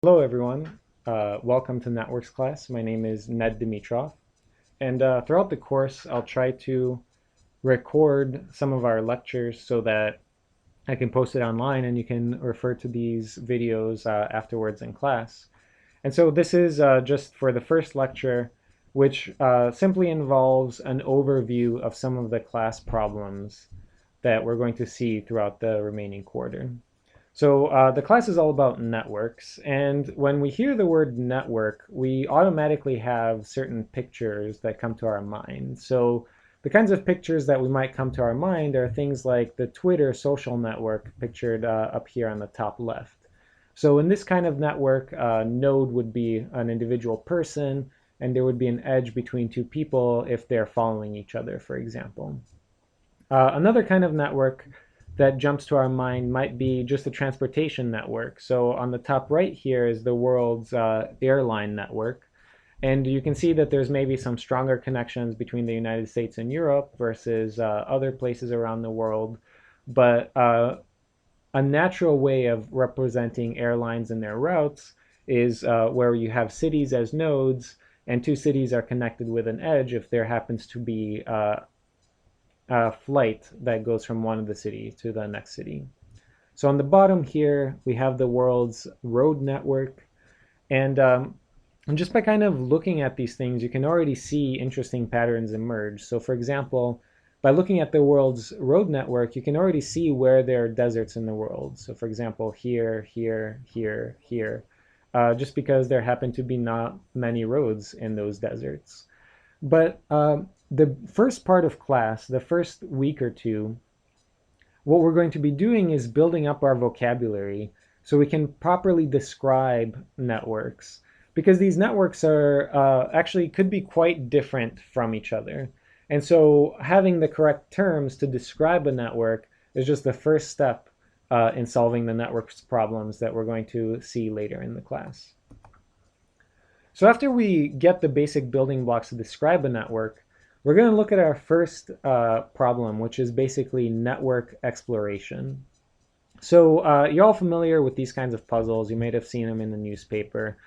Hello everyone, welcome to Networks class. My name is Ned Dimitrov, and throughout the course I'll try to record some of our lectures so that I can post it online and you can refer to these videos afterwards in class. And so this is just for the first lecture, which simply involves an overview of some of the class problems that we're going to see throughout the remaining quarter. So the class is all about networks, and when we hear the word network, we automatically have certain pictures that come to our mind. So the kinds of pictures that we might come to our mind are things like the Twitter social network pictured up here on the top left. So in this kind of network, a node would be an individual person, and there would be an edge between two people if they're following each other, for example. Another kind of network that jumps to our mind might be just a transportation network. So on the top right here is the world's airline network. And you can see that there's maybe some stronger connections between the United States and Europe versus other places around the world. But a natural way of representing airlines and their routes is where you have cities as nodes, and two cities are connected with an edge if there happens to be flight that goes from one of the cities to the next city. So on the bottom here, we have the world's road network. And just by kind of looking at these things, you can already see interesting patterns emerge. So for example, by looking at the world's road network, you can already see where there are deserts in the world. So for example, here, here, here, here, just because there happen to be not many roads in those deserts. But the first part of class, the first week or two, what we're going to be doing is building up our vocabulary so we can properly describe networks. Because these networks are actually could be quite different from each other. And so having the correct terms to describe a network is just the first step in solving the network's problems that we're going to see later in the class. So after we get the basic building blocks to describe a network, we're going to look at our first problem, which is basically network exploration. So you're all familiar with these kinds of puzzles. You might have seen them in the newspaper.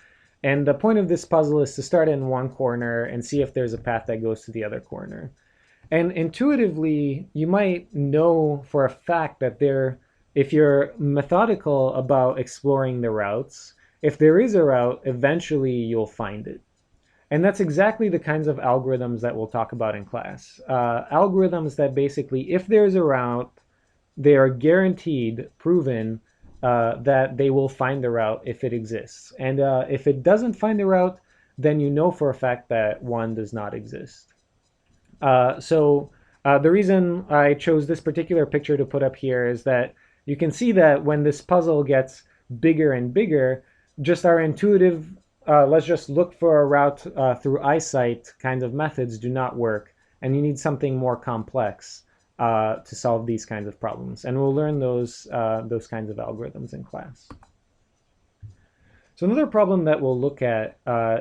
And the point of this puzzle is to start in one corner and see if there's a path that goes to the other corner. And intuitively, you might know for a fact that if you're methodical about exploring the routes, if there is a route, eventually you'll find it. And that's exactly the kinds of algorithms that we'll talk about in class. Algorithms that basically, if there's a route, they are guaranteed, proven, that they will find the route if it exists. And if it doesn't find the route, then you know for a fact that one does not exist. So the reason I chose this particular picture to put up here is that you can see that when this puzzle gets bigger and bigger, just our intuitive, let's just look for a route through eyesight kinds of methods do not work. And you need something more complex to solve these kinds of problems. And we'll learn those kinds of algorithms in class. So another problem that we'll look at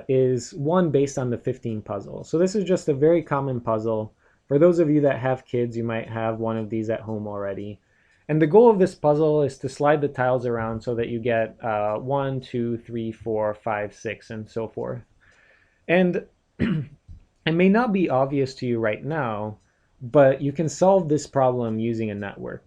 is one based on the 15 puzzle. So this is just a very common puzzle. For those of you that have kids, you might have one of these at home already. And the goal of this puzzle is to slide the tiles around so that you get 1, 2, 3, 4, 5, 6, and so forth. And it may not be obvious to you right now, but you can solve this problem using a network.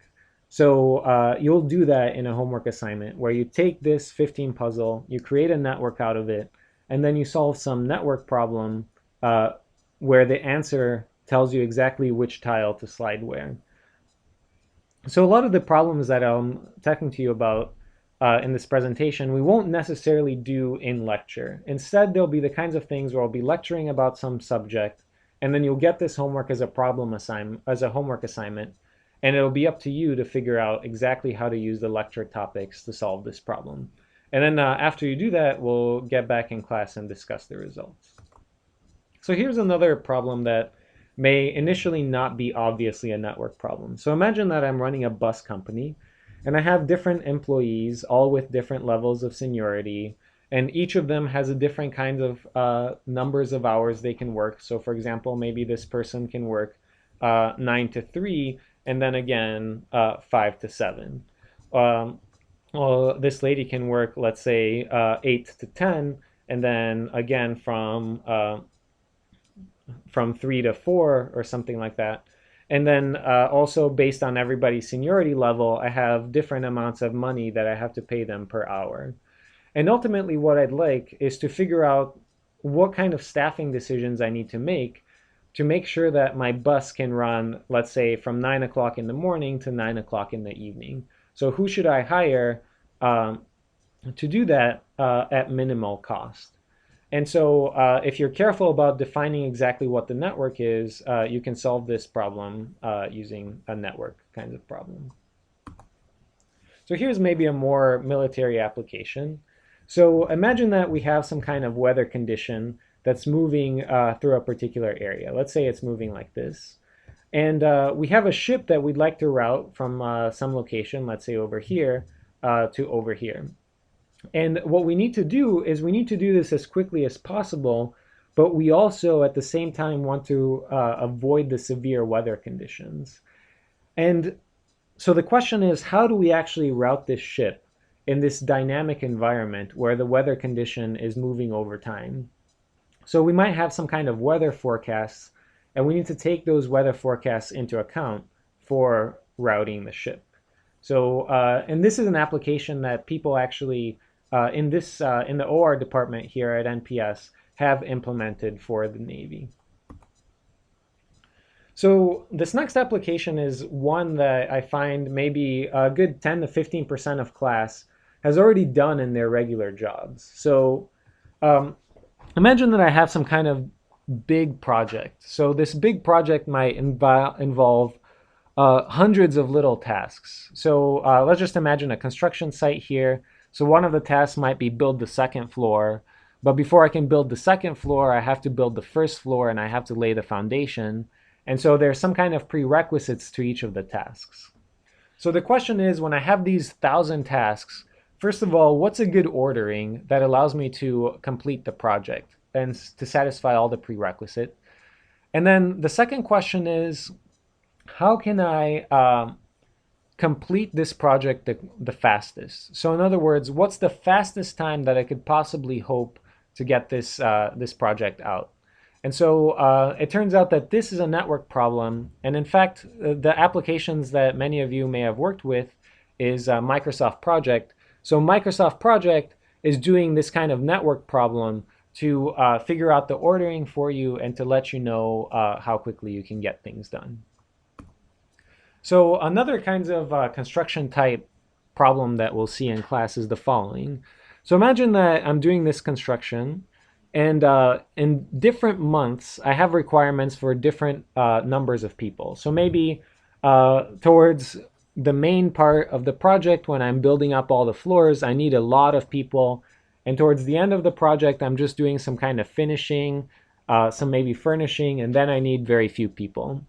So you'll do that in a homework assignment where you take this 15 puzzle, you create a network out of it, and then you solve some network problem where the answer tells you exactly which tile to slide where. So a lot of the problems that I'm talking to you about in this presentation, we won't necessarily do in lecture. Instead, there'll be the kinds of things where I'll be lecturing about some subject, and then you'll get this homework as a problem assignment, as a homework assignment, and it'll be up to you to figure out exactly how to use the lecture topics to solve this problem. And then after you do that, we'll get back in class and discuss the results. So here's another problem that may initially not be obviously a network problem. So imagine that I'm running a bus company and I have different employees, all with different levels of seniority, and each of them has a different kind of numbers of hours they can work. So for example, maybe this person can work 9 to 3, and then again 5 to 7. well, this lady can work, let's say, 8 to 10, and then again from 3 to 4 or something like that. And then also based on everybody's seniority level, I have different amounts of money that I have to pay them per hour. And ultimately, what I'd like is to figure out what kind of staffing decisions I need to make sure that my bus can run, let's say, from 9 o'clock in the morning to 9 o'clock in the evening. So, who should I hire um, to do that at minimal cost? And so, if you're careful about defining exactly what the network is, you can solve this problem using a network kind of problem. So here's maybe a more military application. So imagine that we have some kind of weather condition that's moving through a particular area. Let's say it's moving like this. And we have a ship that we'd like to route from some location, let's say over here, to over here. And what we need to do is we need to do this as quickly as possible, but we also at the same time want to avoid the severe weather conditions. And so the question is, how do we actually route this ship in this dynamic environment where the weather condition is moving over time? So we might have some kind of weather forecasts, and we need to take those weather forecasts into account for routing the ship. So, and this is an application that people actually in the OR department here at NPS have implemented for the Navy. So this next application is one that I find maybe a good 10 to 15% of class has already done in their regular jobs. So um, imagine that I have some kind of big project. So this big project might involve hundreds of little tasks. So let's just imagine a construction site here. So one of the tasks might be build the second floor. But before I can build the second floor, I have to build the first floor and I have to lay the foundation. And so there's some kind of prerequisites to each of the tasks. So the question is, when I have these 1,000 tasks, first of all, what's a good ordering that allows me to complete the project and to satisfy all the prerequisite? And then the second question is, how can I complete this project the fastest? So in other words, what's the fastest time that I could possibly hope to get this project out? And so it turns out that this is a network problem. And in fact, the applications that many of you may have worked with is Microsoft Project. So Microsoft Project is doing this kind of network problem to figure out the ordering for you and to let you know how quickly you can get things done. So another kinds of construction type problem that we'll see in class is the following. So imagine that I'm doing this construction, and in different months, I have requirements for different numbers of people. So maybe towards the main part of the project, when I'm building up all the floors, I need a lot of people. And towards the end of the project, I'm just doing some kind of finishing, some maybe furnishing, and then I need very few people.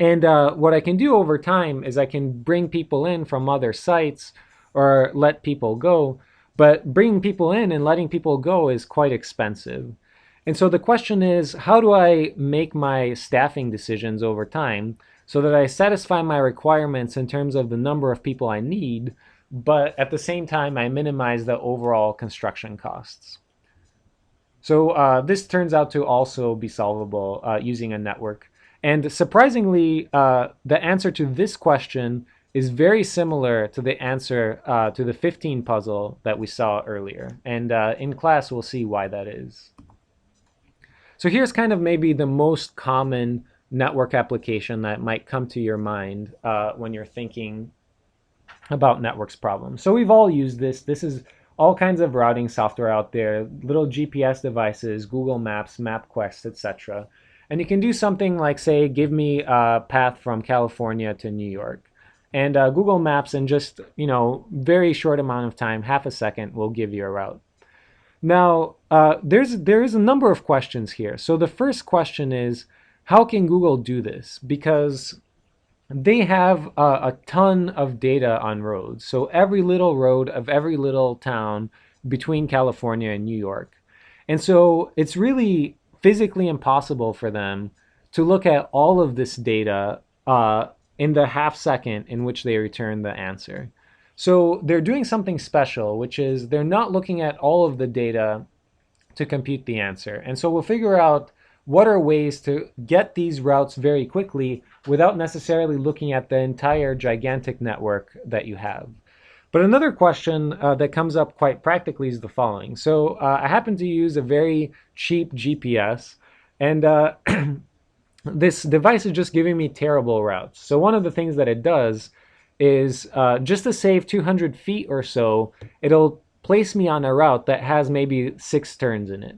And what I can do over time is I can bring people in from other sites or let people go. But bringing people in and letting people go is quite expensive. And so the question is, how do I make my staffing decisions over time so that I satisfy my requirements in terms of the number of people I need, but at the same time I minimize the overall construction costs? So this turns out to also be solvable using a network. And surprisingly, the answer to this question is very similar to the answer to the 15 puzzle that we saw earlier. And in class, we'll see why that is. So here's kind of maybe the most common network application that might come to your mind when you're thinking about networks problems. So we've all used this. This is all kinds of routing software out there, little GPS devices, Google Maps, MapQuest, etc. And you can do something like, say, give me a path from California to New York. And Google Maps in just, very short amount of time, half a second, will give you a route. Now, there is a number of questions here. So the first question is, how can Google do this? Because they have a ton of data on roads. So every little road of every little town between California and New York. And so it's really physically impossible for them to look at all of this data in the half second in which they return the answer. So they're doing something special, which is they're not looking at all of the data to compute the answer. And so we'll figure out what are ways to get these routes very quickly without necessarily looking at the entire gigantic network that you have. But another question that comes up quite practically is the following. So I happen to use a very cheap GPS, and this device is just giving me terrible routes. So one of the things that it does is just to save 200 feet or so, it'll place me on a route that has maybe 6 turns in it.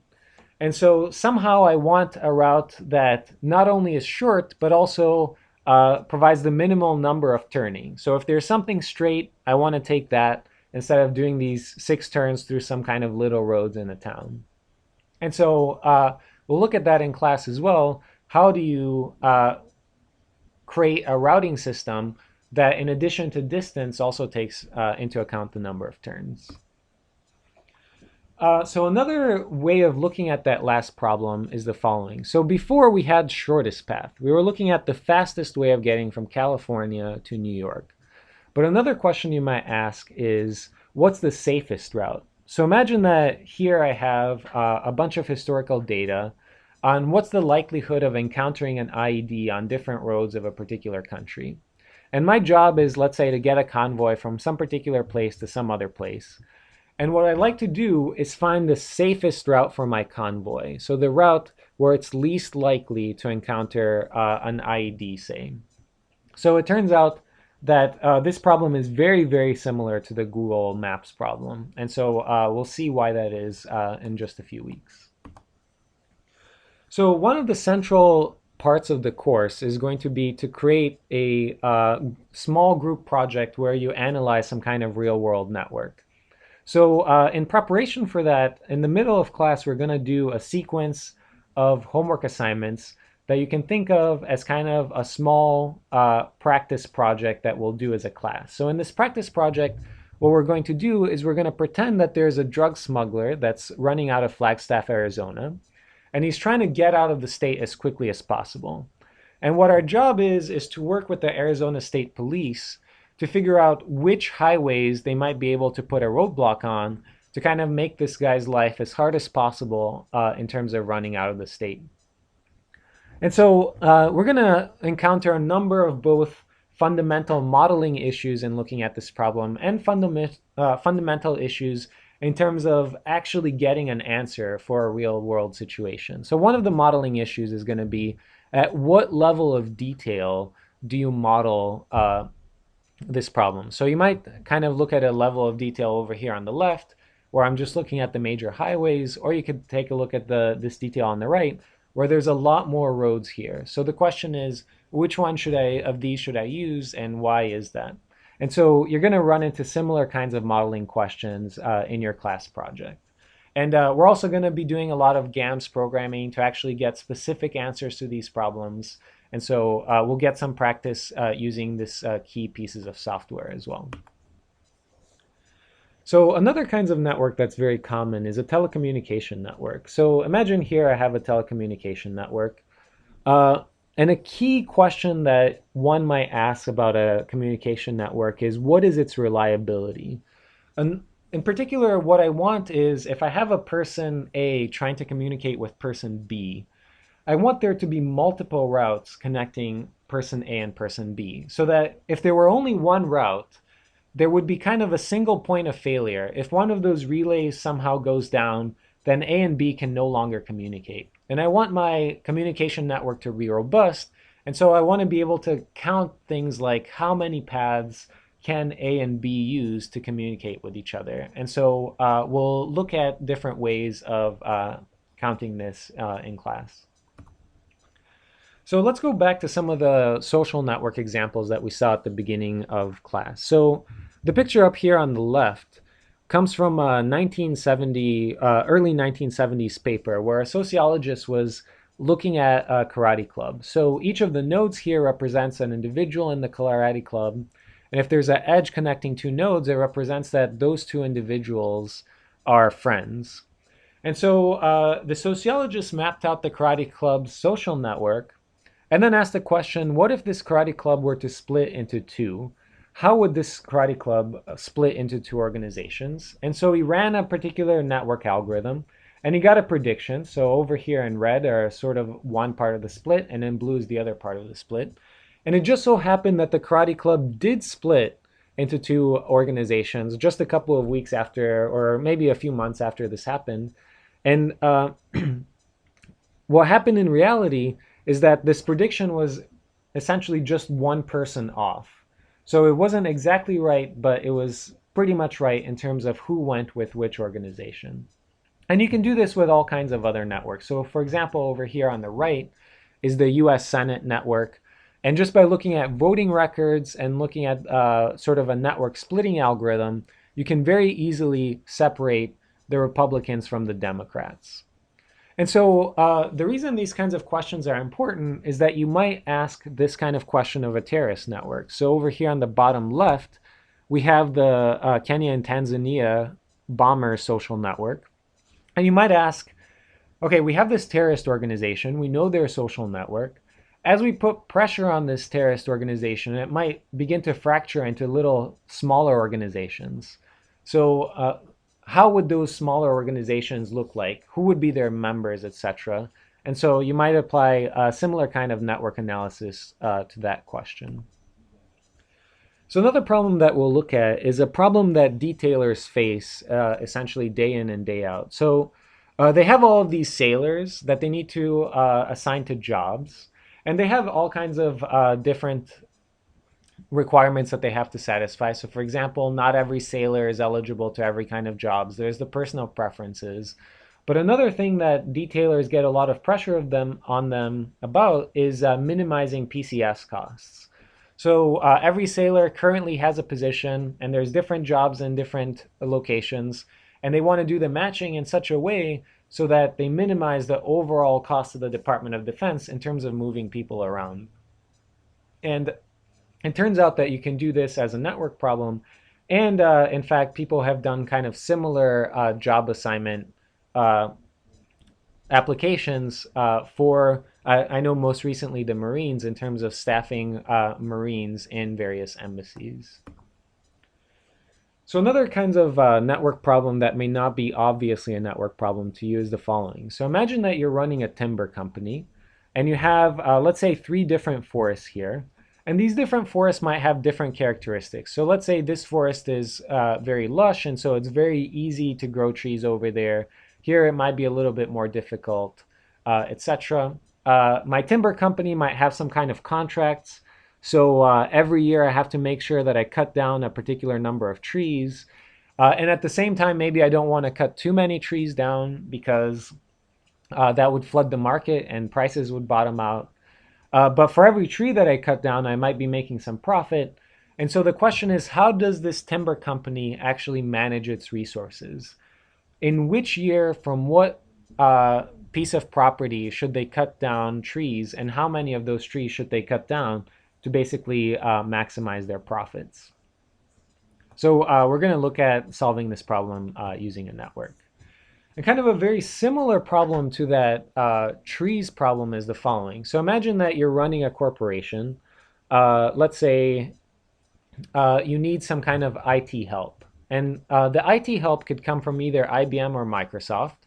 And so somehow I want a route that not only is short, but also provides the minimal number of turning. So if there's something straight, I want to take that instead of doing these 6 turns through some kind of little roads in a town. And so we'll look at that in class as well. How do you create a routing system that, in addition to distance, also takes into account the number of turns? So another way of looking at that last problem is the following. So before we had shortest path. We were looking at the fastest way of getting from California to New York. But another question you might ask is, what's the safest route? So imagine that here I have a bunch of historical data on what's the likelihood of encountering an IED on different roads of a particular country. And my job is, let's say, to get a convoy from some particular place to some other place. And what I'd like to do is find the safest route for my convoy. So the route where it's least likely to encounter an IED, say. So it turns out that this problem is very, very similar to the Google Maps problem. And so we'll see why that is in just a few weeks. So one of the central parts of the course is going to be to create a small group project where you analyze some kind of real world network. So in preparation for that, in the middle of class, we're going to do a sequence of homework assignments that you can think of as kind of a small practice project that we'll do as a class. So in this practice project, what we're going to do is we're going to pretend that there's a drug smuggler that's running out of Flagstaff, Arizona, and he's trying to get out of the state as quickly as possible. And what our job is to work with the Arizona State Police to figure out which highways they might be able to put a roadblock on to kind of make this guy's life as hard as possible in terms of running out of the state. And so we're going to encounter a number of both fundamental modeling issues in looking at this problem and fundamental issues in terms of actually getting an answer for a real world situation. So one of the modeling issues is going to be, at what level of detail do you model this problem? So you might kind of look at a level of detail over here on the left, where I'm just looking at the major highways, or you could take a look at this detail on the right, where there's a lot more roads here. So the question is, which one of these should I use, and why is that? And so you're going to run into similar kinds of modeling questions in your class project. And we're also going to be doing a lot of GAMS programming to actually get specific answers to these problems. And so we'll get some practice using this key pieces of software as well. So another kinds of network that's very common is a telecommunication network. So imagine here I have a telecommunication network. And a key question that one might ask about a communication network is, what is its reliability? And in particular, what I want is, if I have a person A trying to communicate with person B, I want there to be multiple routes connecting person A and person B, so that if there were only one route, there would be kind of a single point of failure. If one of those relays somehow goes down, then A and B can no longer communicate. And I want my communication network to be robust, and so I want to be able to count things like how many paths can A and B use to communicate with each other. And so we'll look at different ways of counting this in class. So let's go back to some of the social network examples that we saw at the beginning of class. So the picture up here on the left comes from a early 1970s paper where a sociologist was looking at a karate club. So each of the nodes here represents an individual in the karate club. And if there's an edge connecting two nodes, it represents that those two individuals are friends. And so the sociologist mapped out the karate club's social network and then asked the question, what if this karate club were to split into two? how would this karate club split into two organizations? And so he ran a particular network algorithm and he got a prediction. So over here in red are sort of one part of the split, and in blue is the other part of the split. And it just so happened that the karate club did split into two organizations just a couple of weeks after, or maybe a few months after this happened. And what happened in reality is that this prediction was essentially just one person off. So it wasn't exactly right, but it was pretty much right in terms of who went with which organization. And you can do this with all kinds of other networks. So for example, over here on the right is the US Senate network. And just by looking at voting records and looking at sort of a network splitting algorithm, you can very easily separate the Republicans from the Democrats. And so the reason these kinds of questions are important is that you might ask this kind of question of a terrorist network. So over here on the bottom left, we have the Kenya and Tanzania bomber social network. And you might ask, okay, we have this terrorist organization. We know they're a social network. As we put pressure on this terrorist organization, it might begin to fracture into little smaller organizations. So how would those smaller organizations look like? Who would be their members, etc.? And so you might apply a similar kind of network analysis to that question. So another problem that we'll look at is a problem that detailers face essentially day in and day out. So they have all of these sailors that they need to assign to jobs, and they have all kinds of different requirements that they have to satisfy. So for example, not every sailor is eligible to every kind of jobs. There's the personal preferences. But another thing that detailers get a lot of pressure on them about is minimizing PCS costs. So every sailor currently has a position, and there's different jobs in different locations, and they want to do the matching in such a way so that they minimize the overall cost of the Department of Defense in terms of moving people around. And it turns out that you can do this as a network problem. And in fact, people have done kind of similar job assignment applications for, I know most recently the Marines, in terms of staffing Marines in various embassies. So another kind of network problem that may not be obviously a network problem to you is the following. So imagine that you're running a timber company and you have, let's say, 3 different forests here. And these different forests might have different characteristics. So let's say this forest is very lush, and so it's very easy to grow trees over there. Here it might be a little bit more difficult, etc. My timber company might have some kind of contracts. So every year I have to make sure that I cut down a particular number of trees. And at the same time, maybe I don't want to cut too many trees down because that would flood the market and prices would bottom out. But for every tree that I cut down, I might be making some profit. And so the question is, how does this timber company actually manage its resources? In which year, from what piece of property should they cut down trees, and how many of those trees should they cut down to basically maximize their profits? So we're going to look at solving this problem using a network. And kind of a very similar problem to that trees problem is the following. So imagine that you're running a corporation. Let's say you need some kind of IT help. And the IT help could come from either IBM or Microsoft.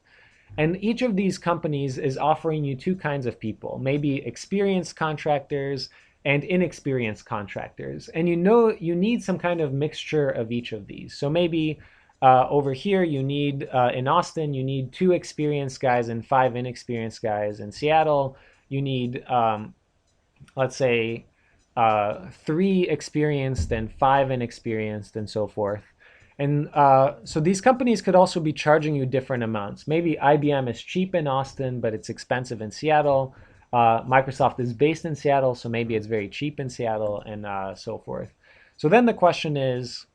And each of these companies is offering you 2 kinds of people, maybe experienced contractors and inexperienced contractors. And you know you need some kind of mixture of each of these. So maybe over here you need, in Austin, you need 2 experienced guys and 5 inexperienced guys. In Seattle, you need, let's say, 3 experienced and 5 inexperienced and so forth. And so these companies could also be charging you different amounts. Maybe IBM is cheap in Austin, but it's expensive in Seattle. Microsoft is based in Seattle, so maybe it's very cheap in Seattle, and so forth. So then the question is,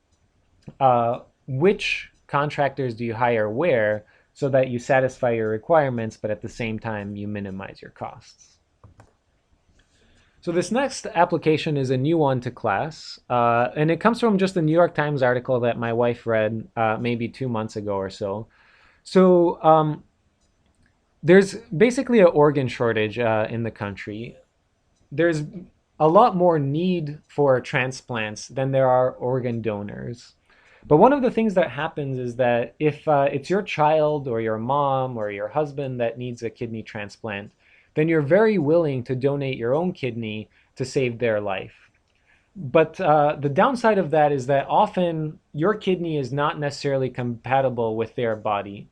which contractors do you hire where so that you satisfy your requirements, but at the same time you minimize your costs? So this next application is a new one to class, and it comes from just a New York Times article that my wife read maybe 2 months ago or so. So there's basically an organ shortage in the country. There's a lot more need for transplants than there are organ donors. But one of the things that happens is that if it's your child or your mom or your husband that needs a kidney transplant, then you're very willing to donate your own kidney to save their life. But the downside of that is that often your kidney is not necessarily compatible with their body.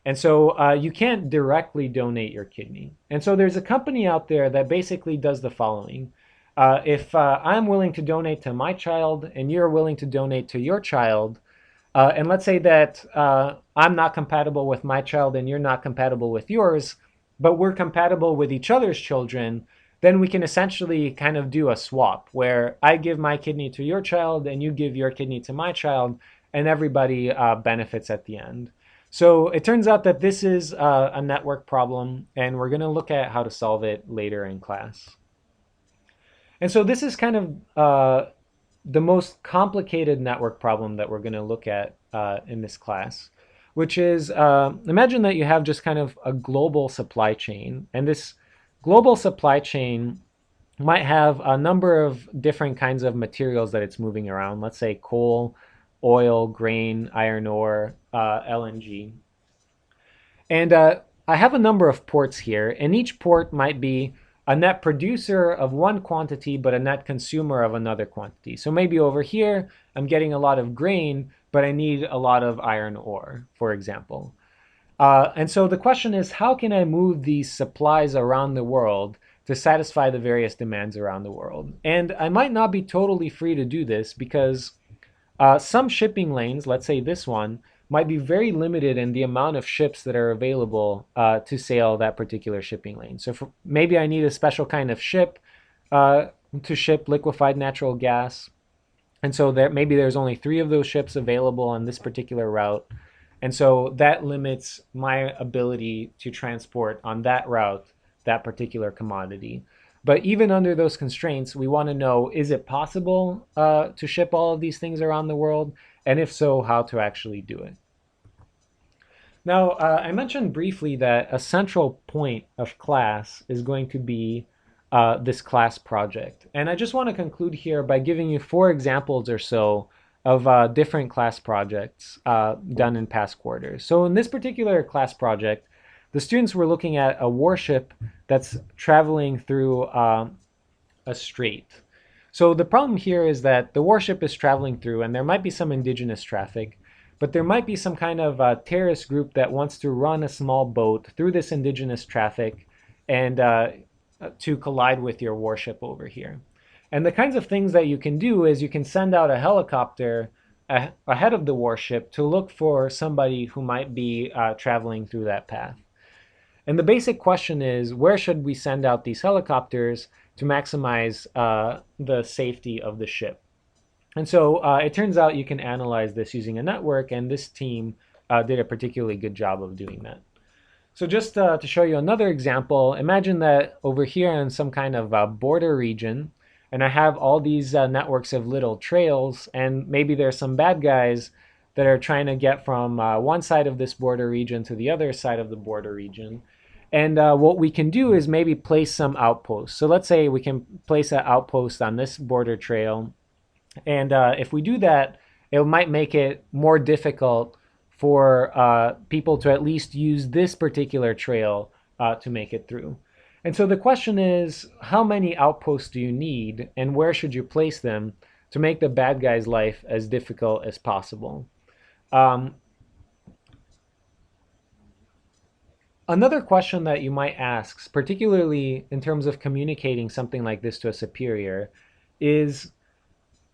And so you can't directly donate your kidney. And so there's a company out there that basically does the following. If I'm willing to donate to my child and you're willing to donate to your child, and let's say that I'm not compatible with my child and you're not compatible with yours, but we're compatible with each other's children, then we can essentially kind of do a swap where I give my kidney to your child and you give your kidney to my child, and everybody benefits at the end. So it turns out that this is a network problem, and we're going to look at how to solve it later in class. And so this is kind of the most complicated network problem that we're going to look at in this class, which is imagine that you have just kind of a global supply chain. And this global supply chain might have a number of different kinds of materials that it's moving around. Let's say coal, oil, grain, iron ore, LNG. And I have a number of ports here, and each port might be a net producer of one quantity, but a net consumer of another quantity. So maybe over here, I'm getting a lot of grain, but I need a lot of iron ore, for example. And so the question is, how can I move these supplies around the world to satisfy the various demands around the world? And I might not be totally free to do this because some shipping lanes, let's say this one, might be very limited in the amount of ships that are available to sail that particular shipping lane. So maybe I need a special kind of ship to ship liquefied natural gas. And so maybe there's only 3 of those ships available on this particular route. And so that limits my ability to transport on that route that particular commodity. But even under those constraints, we want to know, is it possible to ship all of these things around the world? And if so, how to actually do it. Now, I mentioned briefly that a central point of class is going to be this class project. And I just want to conclude here by giving you 4 examples or so of different class projects done in past quarters. So in this particular class project, the students were looking at a warship that's traveling through a strait. So the problem here is that the warship is traveling through, and there might be some indigenous traffic, but there might be some kind of terrorist group that wants to run a small boat through this indigenous traffic and to collide with your warship over here. And the kinds of things that you can do is you can send out a helicopter ahead of the warship to look for somebody who might be traveling through that path. And the basic question is, where should we send out these helicopters to maximize the safety of the ship? And so it turns out you can analyze this using a network, and this team did a particularly good job of doing that. So just to show you another example, imagine that over here in some kind of border region, and I have all these networks of little trails, and maybe there's some bad guys that are trying to get from one side of this border region to the other side of the border region. And what we can do is maybe place some outposts. So let's say we can place an outpost on this border trail. And if we do that, it might make it more difficult for people to at least use this particular trail to make it through. And so the question is, how many outposts do you need, and where should you place them to make the bad guy's life as difficult as possible? Another question that you might ask, particularly in terms of communicating something like this to a superior, is,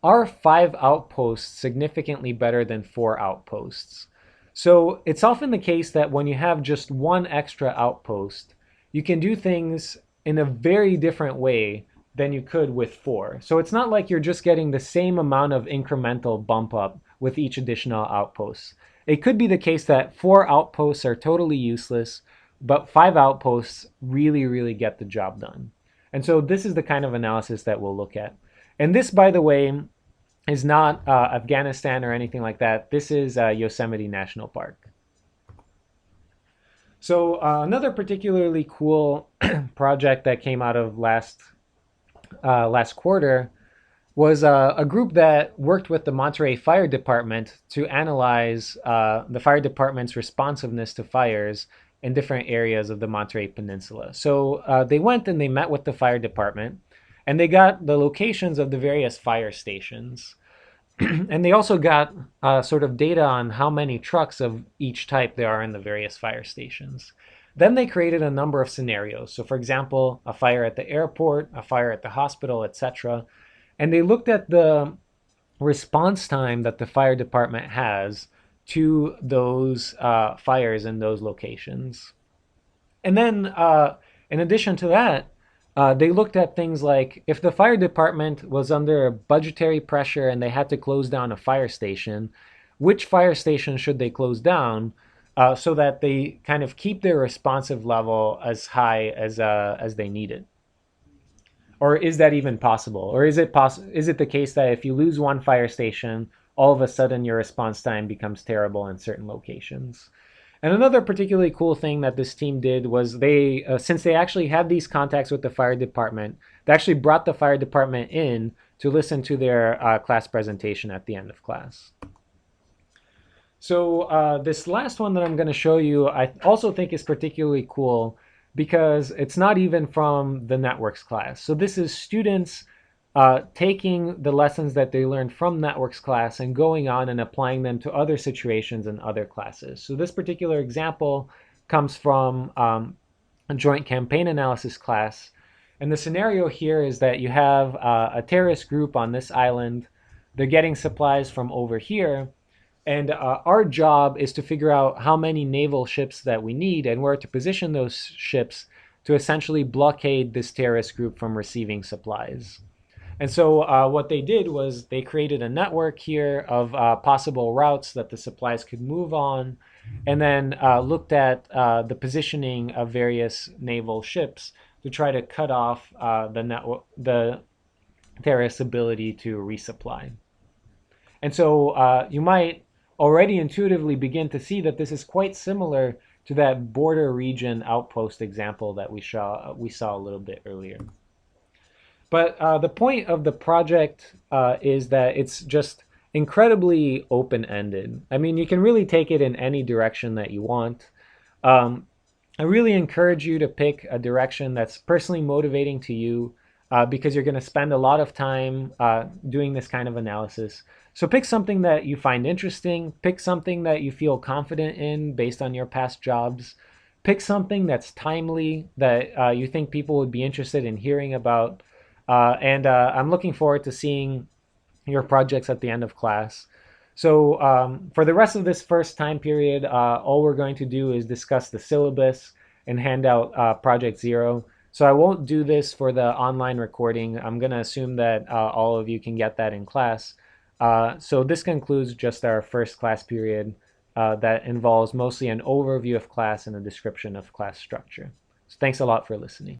are 5 outposts significantly better than 4 outposts? So it's often the case that when you have just one extra outpost, you can do things in a very different way than you could with 4. So it's not like you're just getting the same amount of incremental bump up with each additional outpost. It could be the case that 4 outposts are totally useless, but 5 outposts really, really get the job done. And so this is the kind of analysis that we'll look at. And this, by the way, is not Afghanistan or anything like that. This is Yosemite National Park. So another particularly cool project that came out of last last quarter was a group that worked with the Monterey Fire Department to analyze the fire department's responsiveness to fires in different areas of the Monterey Peninsula. So they went and they met with the fire department and they got the locations of the various fire stations. And they also got sort of data on how many trucks of each type there are in the various fire stations. Then they created a number of scenarios. So, for example, a fire at the airport, a fire at the hospital, etc. And they looked at the response time that the fire department has to those fires in those locations. And then, in addition to that, they looked at things like if the fire department was under budgetary pressure and they had to close down a fire station, which fire station should they close down so that they kind of keep their responsive level as high as they need it? Or is that even possible? Or is it is it the case that if you lose one fire station, all of a sudden your response time becomes terrible in certain locations? And another particularly cool thing that this team did was since they actually had these contacts with the fire department, they actually brought the fire department in to listen to their class presentation at the end of class. So this last one that I'm going to show you, I also think is particularly cool because it's not even from the networks class. So this is students taking the lessons that they learned from networks class and going on and applying them to other situations in other classes. So this particular example comes from a joint campaign analysis class. And the scenario here is that you have a terrorist group on this island. They're getting supplies from over here. And our job is to figure out how many naval ships that we need and where to position those ships to essentially blockade this terrorist group from receiving supplies. And so what they did was they created a network here of possible routes that the supplies could move on, and then looked at the positioning of various naval ships to try to cut off the terrorists' ability to resupply. And so you might already intuitively begin to see that this is quite similar to that border region outpost example that we saw a little bit earlier. But the point of the project is that it's just incredibly open-ended. I mean, you can really take it in any direction that you want. I really encourage you to pick a direction that's personally motivating to you because you're going to spend a lot of time doing this kind of analysis. So pick something that you find interesting, pick something that you feel confident in based on your past jobs, pick something that's timely that you think people would be interested in hearing about. And I'm looking forward to seeing your projects at the end of class. So for the rest of this first time period, all we're going to do is discuss the syllabus and hand out Project Zero. So I won't do this for the online recording. I'm going to assume that all of you can get that in class. So this concludes just our first class period that involves mostly an overview of class and a description of class structure. So thanks a lot for listening.